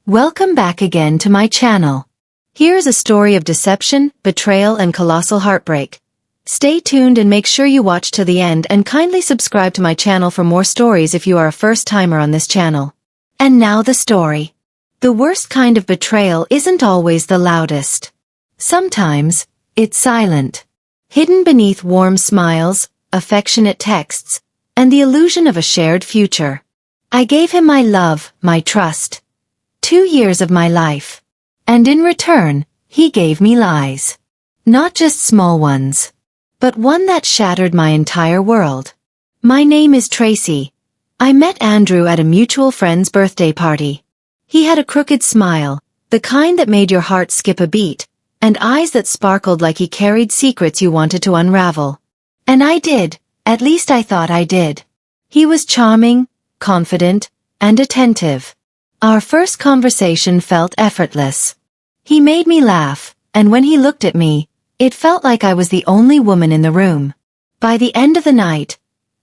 Welcome back again to my channel. Here's a story of deception, betrayal, and colossal heartbreak. Stay tuned and make sure you watch to the end, and kindly subscribe to my channel for more stories if you are a first-timer on this channel. And now the story. The worst kind of betrayal isn't always the loudest. Sometimes, it's silent. Hidden beneath warm smiles, affectionate texts, and the illusion of a shared future. I gave him my love, my trust. 2 years of my life. And in return, he gave me lies. Not just small ones, but one that shattered my entire world. My name is Tracy. I met Andrew at a mutual friend's birthday party. He had a crooked smile, the kind that made your heart skip a beat, and eyes that sparkled like he carried secrets you wanted to unravel. And I did, at least I thought I did. He was charming, confident, and attentive. Our first conversation felt effortless. He made me laugh, and when he looked at me, it felt like I was the only woman in the room. By the end of the night,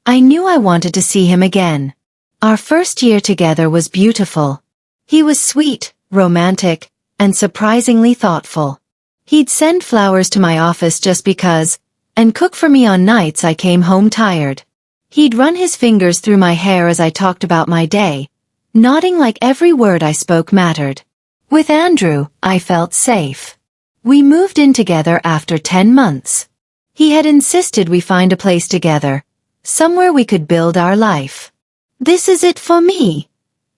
I knew I wanted to see him again. Our first year together was beautiful. He was sweet, romantic, and surprisingly thoughtful. He'd send flowers to my office just because, and cook for me on nights I came home tired. He'd run his fingers through my hair as I talked about my day, nodding like every word I spoke mattered. With Andrew, I felt safe. We moved in together after 10 months. He had insisted we find a place together, somewhere we could build our life. "This is it for me,"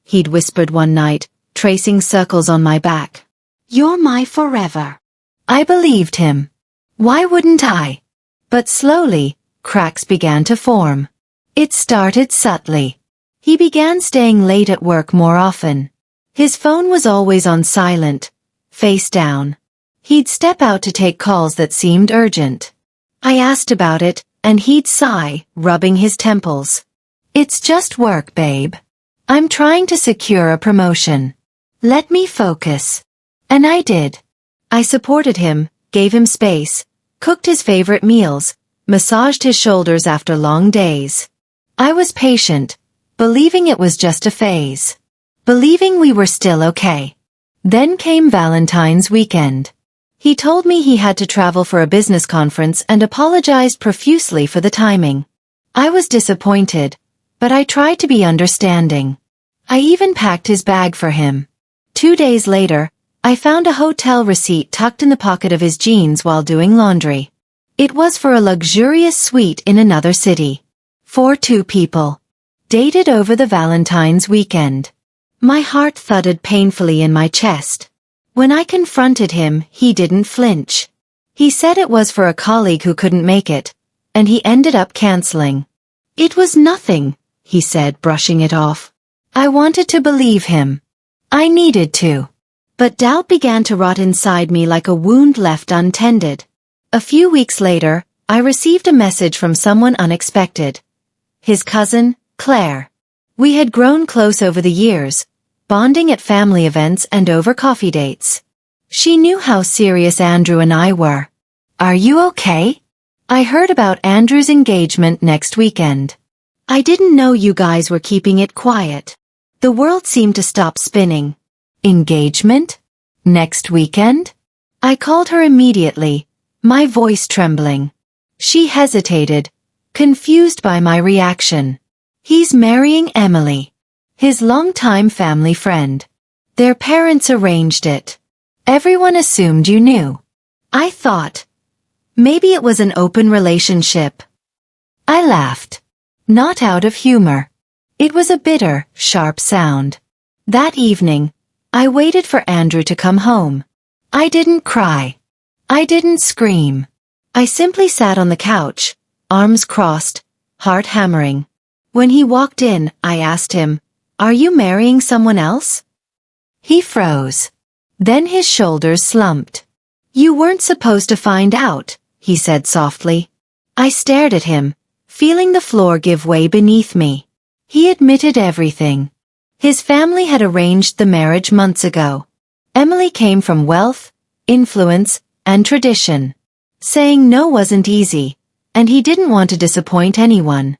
he'd whispered one night, tracing circles on my back. "You're my forever." I believed him. Why wouldn't I? But slowly, cracks began to form. It started subtly. He began staying late at work more often. His phone was always on silent, face down. He'd step out to take calls that seemed urgent. I asked about it, and he'd sigh, rubbing his temples. "It's just work, babe. I'm trying to secure a promotion. Let me focus." And I did. I supported him, gave him space, cooked his favorite meals, massaged his shoulders after long days. I was patient, believing it was just a phase. Believing we were still okay. Then came Valentine's weekend. He told me he had to travel for a business conference and apologized profusely for the timing. I was disappointed, but I tried to be understanding. I even packed his bag for him. 2 days later, I found a hotel receipt tucked in the pocket of his jeans while doing laundry. It was for a luxurious suite in another city. For 2 people. Dated over the Valentine's weekend. My heart thudded painfully in my chest. When I confronted him, he didn't flinch. He said it was for a colleague who couldn't make it, and he ended up canceling. "It was nothing," he said, brushing it off. I wanted to believe him. I needed to. But doubt began to rot inside me like a wound left untended. A few weeks later, I received a message from someone unexpected. His cousin, Claire. We had grown close over the years, bonding at family events and over coffee dates. She knew how serious Andrew and I were. "Are you okay? I heard about Andrew's engagement next weekend. I didn't know you guys were keeping it quiet." The world seemed to stop spinning. Engagement? Next weekend? I called her immediately, my voice trembling. She hesitated, confused by my reaction. "He's marrying Emily, his longtime family friend. Their parents arranged it. Everyone assumed you knew." I thought, maybe it was an open relationship. I laughed. Not out of humor. It was a bitter, sharp sound. That evening, I waited for Andrew to come home. I didn't cry. I didn't scream. I simply sat on the couch, arms crossed, heart hammering. When he walked in, I asked him, "Are you marrying someone else?" He froze. Then his shoulders slumped. "You weren't supposed to find out," he said softly. I stared at him, feeling the floor give way beneath me. He admitted everything. His family had arranged the marriage months ago. Emily came from wealth, influence, and tradition. Saying no wasn't easy, and he didn't want to disappoint anyone.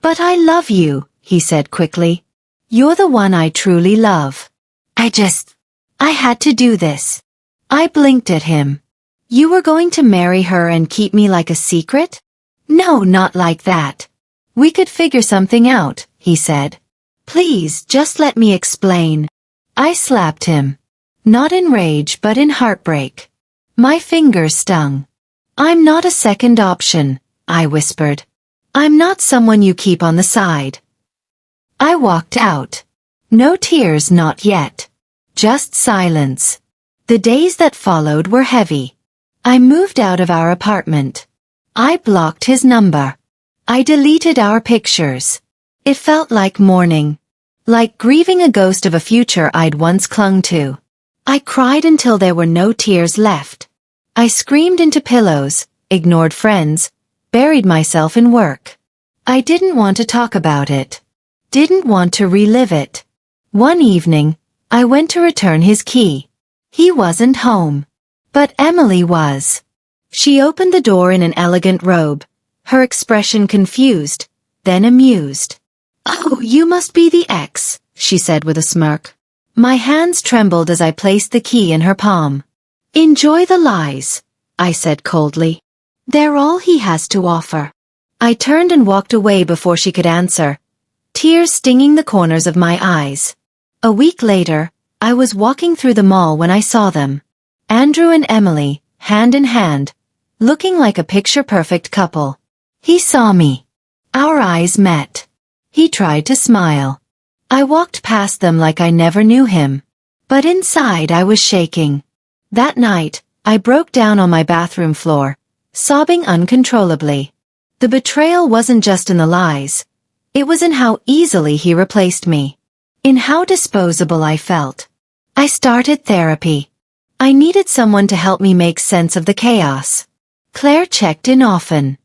"But I love you," he said quickly. "You're the one I truly love." I just I had to do this. I blinked at him. You were going to marry her and keep me like a secret? No, not like that. We could figure something out, he said. Please, just let me explain. I slapped him. Not in rage but in heartbreak. My fingers stung. I'm not a second option, I whispered. I'm not someone you keep on the side. I walked out. No tears, not yet. Just silence. The days that followed were heavy. I moved out of our apartment. I blocked his number. I deleted our pictures. It felt like mourning. Like grieving a ghost of a future I'd once clung to. I cried until there were no tears left. I screamed into pillows, ignored friends, buried myself in work. I didn't want to talk about it. Didn't want to relive it. One evening, I went to return his key. He wasn't home. But Emily was. She opened the door in an elegant robe, her expression confused, then amused. Oh, you must be the ex, she said with a smirk. My hands trembled as I placed the key in her palm. Enjoy the lies, I said coldly. They're all he has to offer. I turned and walked away before she could answer, tears stinging the corners of my eyes. A week later, I was walking through the mall when I saw them. Andrew and Emily, hand in hand, looking like a picture-perfect couple. He saw me. Our eyes met. He tried to smile. I walked past them like I never knew him. But inside I was shaking. That night, I broke down on my bathroom floor, sobbing uncontrollably. The betrayal wasn't just in the lies. It was in how easily he replaced me. In how disposable I felt. I started therapy. I needed someone to help me make sense of the chaos. Claire checked in often.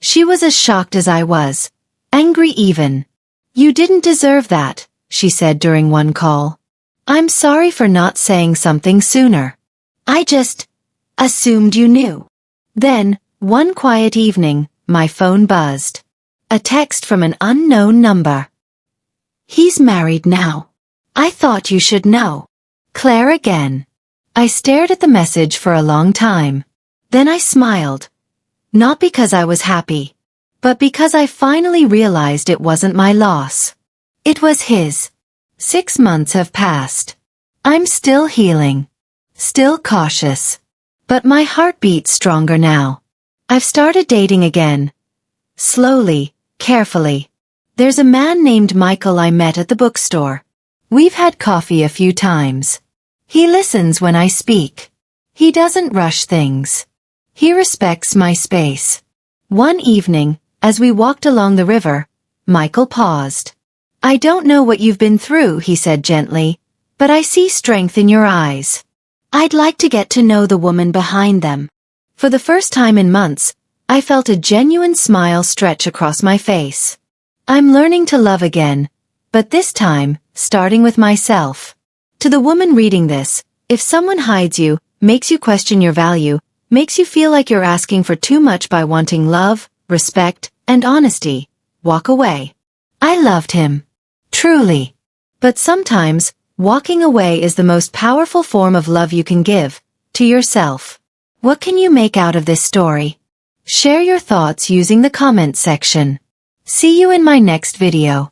She was as shocked as I was. Angry even. You didn't deserve that, she said during one call. I'm sorry for not saying something sooner. I just assumed you knew. Then, one quiet evening, my phone buzzed. A text from an unknown number. He's married now. I thought you should know. Claire again. I stared at the message for a long time. Then I smiled. Not because I was happy, but because I finally realized it wasn't my loss. It was his. 6 months have passed. I'm still healing. Still cautious. But my heart beats stronger now. I've started dating again. Slowly, carefully. There's a man named Michael I met at the bookstore. We've had coffee a few times. He listens when I speak. He doesn't rush things. He respects my space. One evening, as we walked along the river, Michael paused. I don't know what you've been through, he said gently, but I see strength in your eyes. I'd like to get to know the woman behind them. For the first time in months, I felt a genuine smile stretch across my face. I'm learning to love again, but this time, starting with myself. To the woman reading this, if someone hides you, makes you question your value, makes you feel like you're asking for too much by wanting love, respect, and honesty, walk away. I loved him. Truly. But sometimes, walking away is the most powerful form of love you can give, to yourself. What can you make out of this story? Share your thoughts using the comment section. See you in my next video.